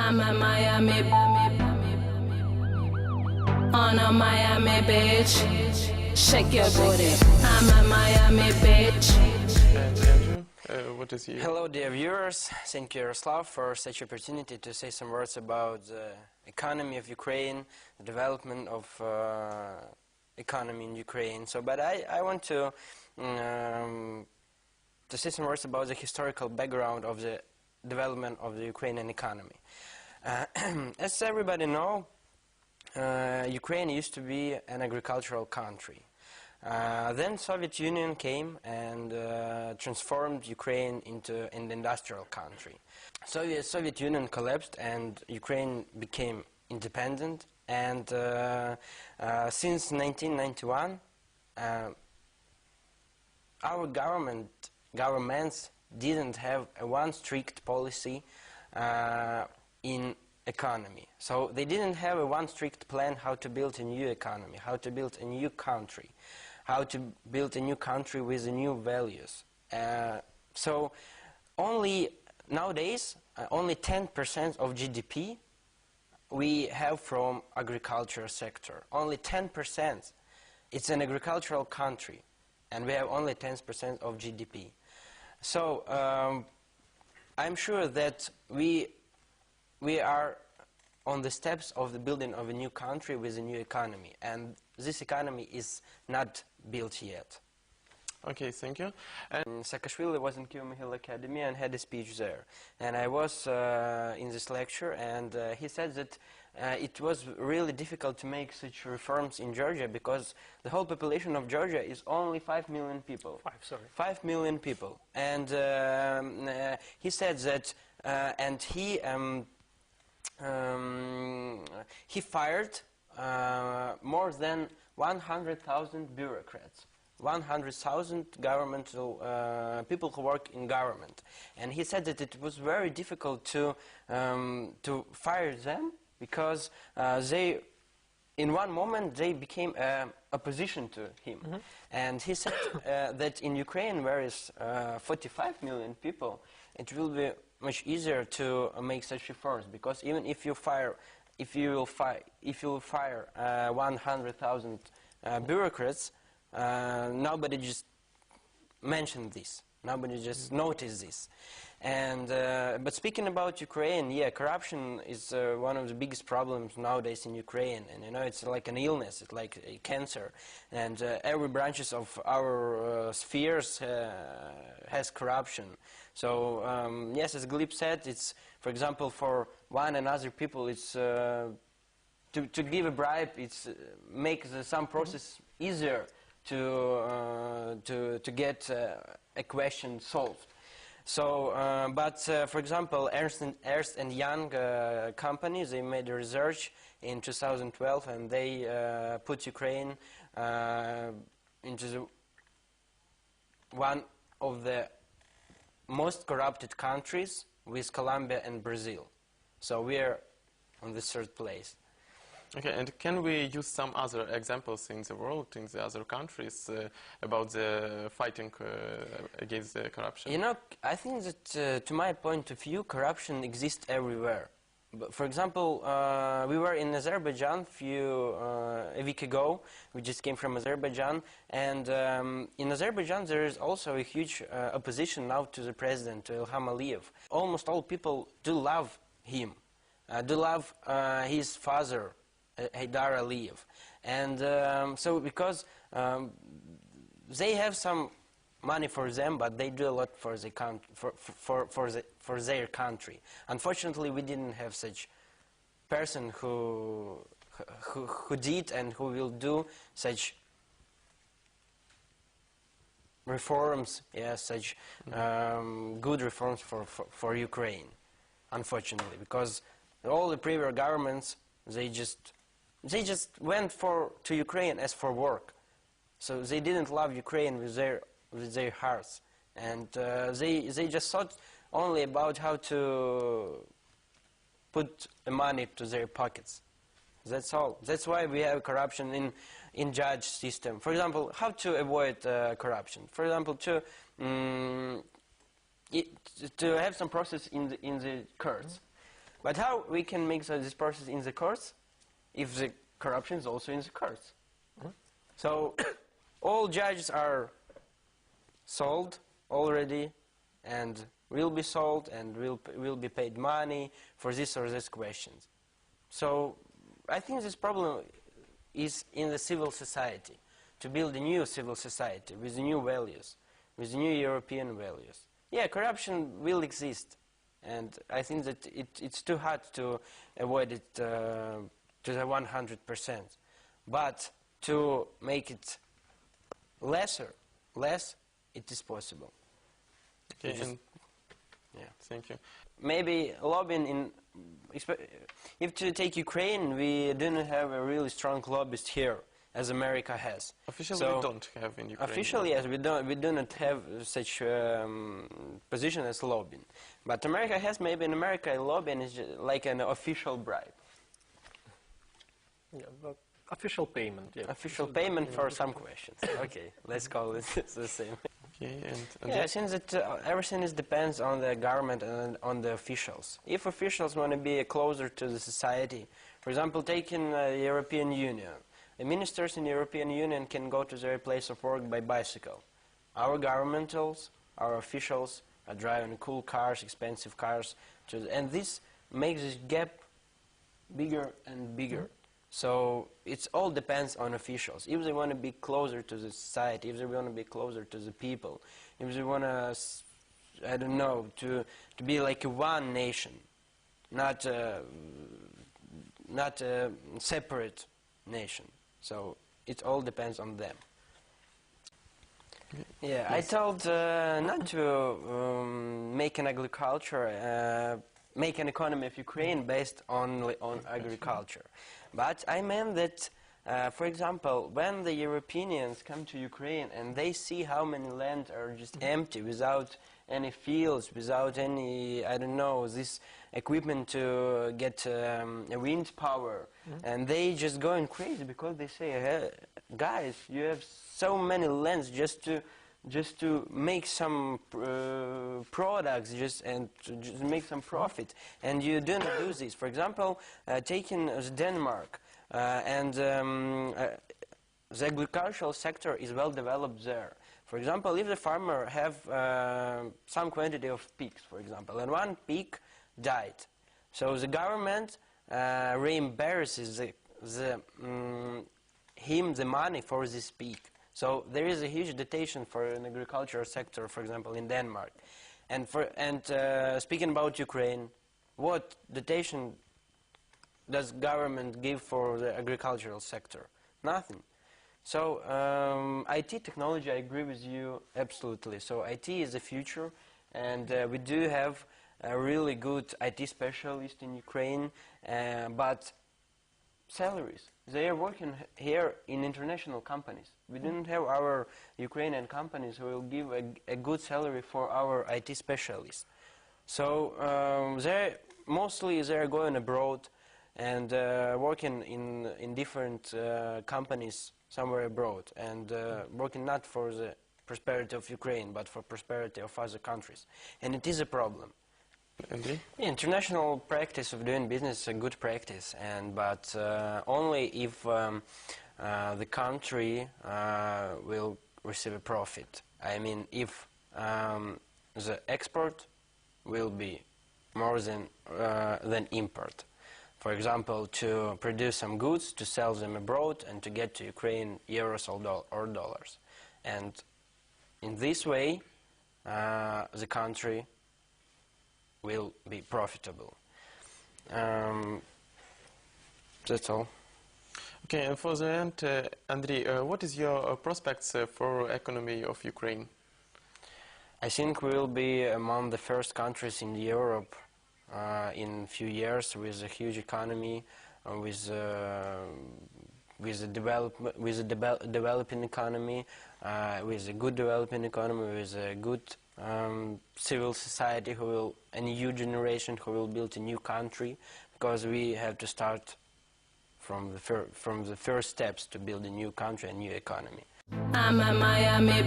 I'm a Miami, on a Miami beach. Shake your booty. I'm a Miami beach. And Andrew, what is your... Hello dear viewers, thank you Yaroslav for such opportunity to say some words about the economy of Ukraine, the development of economy in Ukraine. But I want to say some words about the historical background of the development of the Ukrainian economy. As everybody know, Ukraine used to be an agricultural country. Then Soviet Union came and transformed Ukraine into an industrial country. Soviet Union collapsed and Ukraine became independent, and since 1991 our governments didn't have one strict policy in economy. So they didn't have one strict plan how to build a new economy, how to build a new country, how to build a new country with new values. So only nowadays, only 10% of GDP we have from agriculture sector. Only 10%. It's an agricultural country, and we have only 10% of GDP. So I'm sure that we are on the steps of the building of a new country with a new economy, and this economy is not built yet. Okay, thank you. And Saakashvili was in Kyiv Hill Academy and had a speech there, and I was in this lecture, and he said that it was really difficult to make such reforms in Georgia because the whole population of Georgia is only 5 million people. 5 million people. And he said that, and he fired more than 100,000 bureaucrats, 100,000 governmental people who work in government. And he said that it was very difficult to fire them because they, in one moment, they became opposition to him. Mm-hmm. And he said that in Ukraine, where is 45 million people, it will be much easier to make such reforms, because even if you will fire 100,000 bureaucrats, nobody just mentioned this. Nobody just noticed this. And but speaking about Ukraine, yeah, corruption is one of the biggest problems nowadays in Ukraine, and you know, it's like an illness, it's like a cancer, and every branches of our spheres has corruption. So yes, as Gleb said, it's, for example, for one and other people, it's to give a bribe, it's make some process easier to get a question solved. So, but for example, Ernst and Young companies, they made a research in 2012, and they put Ukraine into one of the most corrupted countries with Colombia and Brazil. So we are on the third place. okay, and can we use some other examples in the world, in the other countries, about the fighting against the corruption? You know, I think that, to my point of view, corruption exists everywhere. But for example, we were in Azerbaijan a week ago. We just came from Azerbaijan, and in Azerbaijan there is also a huge opposition now to the president, to Ilham Aliyev. Almost all people do love him, do love his father, Haydar Aliyev, and so because they have some money for them, but they do a lot for the for their country. Unfortunately, we didn't have such person who did and who will do such reforms, yeah, such good reforms for Ukraine. Unfortunately, because all the previous governments, they just went to Ukraine as for work, so they didn't love Ukraine with their hearts, and they just thought only about how to put the money to their pockets. That's all. That's why we have corruption in judge system. For example, how to avoid corruption. For example, to have some process in the courts. But how we can make this process in the courts if the corruption is also in the courts? So all judges are sold already and will be sold and will be paid money for this or this questions. So I think this problem is in the civil society, to build a new civil society with new values, with new European values. Yeah, corruption will exist, and I think that it's too hard to avoid it to the 100%. But to make it less, it is possible. Okay, Yeah. thank you. Maybe lobbying if to take Ukraine, we didn't have a really strong lobbyist here, as America has. Officially, So we don't have in Ukraine. officially, yes, we do not have such position as lobbying. But America has. Maybe in America, lobbying is like an official bribe. Yeah, but official payment. Yeah. Official payment for some questions. Okay, let's call it the same. Okay, and Yeah, since everything depends on the government and on the officials. If officials want to be closer to the society, for example, taking the European Union, the ministers in the European Union can go to their place of work by bicycle. Our governmentals, our officials are driving cool cars, expensive cars, and this makes this gap bigger and bigger. So it all depends on officials. If they want to be closer to the society, if they want to be closer to the people, if they want to, I don't know, to be like one nation, not a separate nation. So it all depends on them. Yeah, I told not to make an agriculture, make an economy of Ukraine based only on agriculture. But I meant that, for example, when the Europeans come to Ukraine and they see how many land are just empty, without any fields, without any, I don't know, this equipment to get wind power, and they just going crazy because they say, hey, guys, you have so many lands just to make some products, just make some profit, and you don't do this. For example, taking Denmark, and the agricultural sector is well developed there. For example, if the farmer have some quantity of pigs, for example, and one pig died, so the government reimburses him the money for this pig. So there is a huge dotation for an agricultural sector, for example, in Denmark. And speaking about Ukraine, what dotation does government give for the agricultural sector? Nothing. So IT technology, I agree with you absolutely. So IT is the future, and we do have a really good IT specialist in Ukraine, but salaries. They are working here in international companies. We didn't have our Ukrainian companies who will give a good salary for our IT specialists. So mostly they are going abroad and working in different companies somewhere abroad, and working not for the prosperity of Ukraine but for prosperity of other countries. And it is a problem. Andrey? Yeah, international practice of doing business is a good practice, but only if the country will receive a profit. I mean, if the export will be more than import. For example, to produce some goods, to sell them abroad, and to get to Ukraine euros or dollars. And in this way, the country will be profitable. That's all. Okay, and for the end, Andrey, what is your prospects for economy of Ukraine? I think we will be among the first countries in Europe in a few years with a huge economy, with a developing economy, with a good developing economy, with a good civil society, a new generation who will build a new country, because we have to start from the first steps to build a new country, a new economy. I'm a Miami,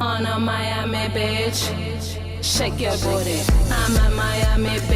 on a Miami beach, Shake your booty. I'm a Miami bitch.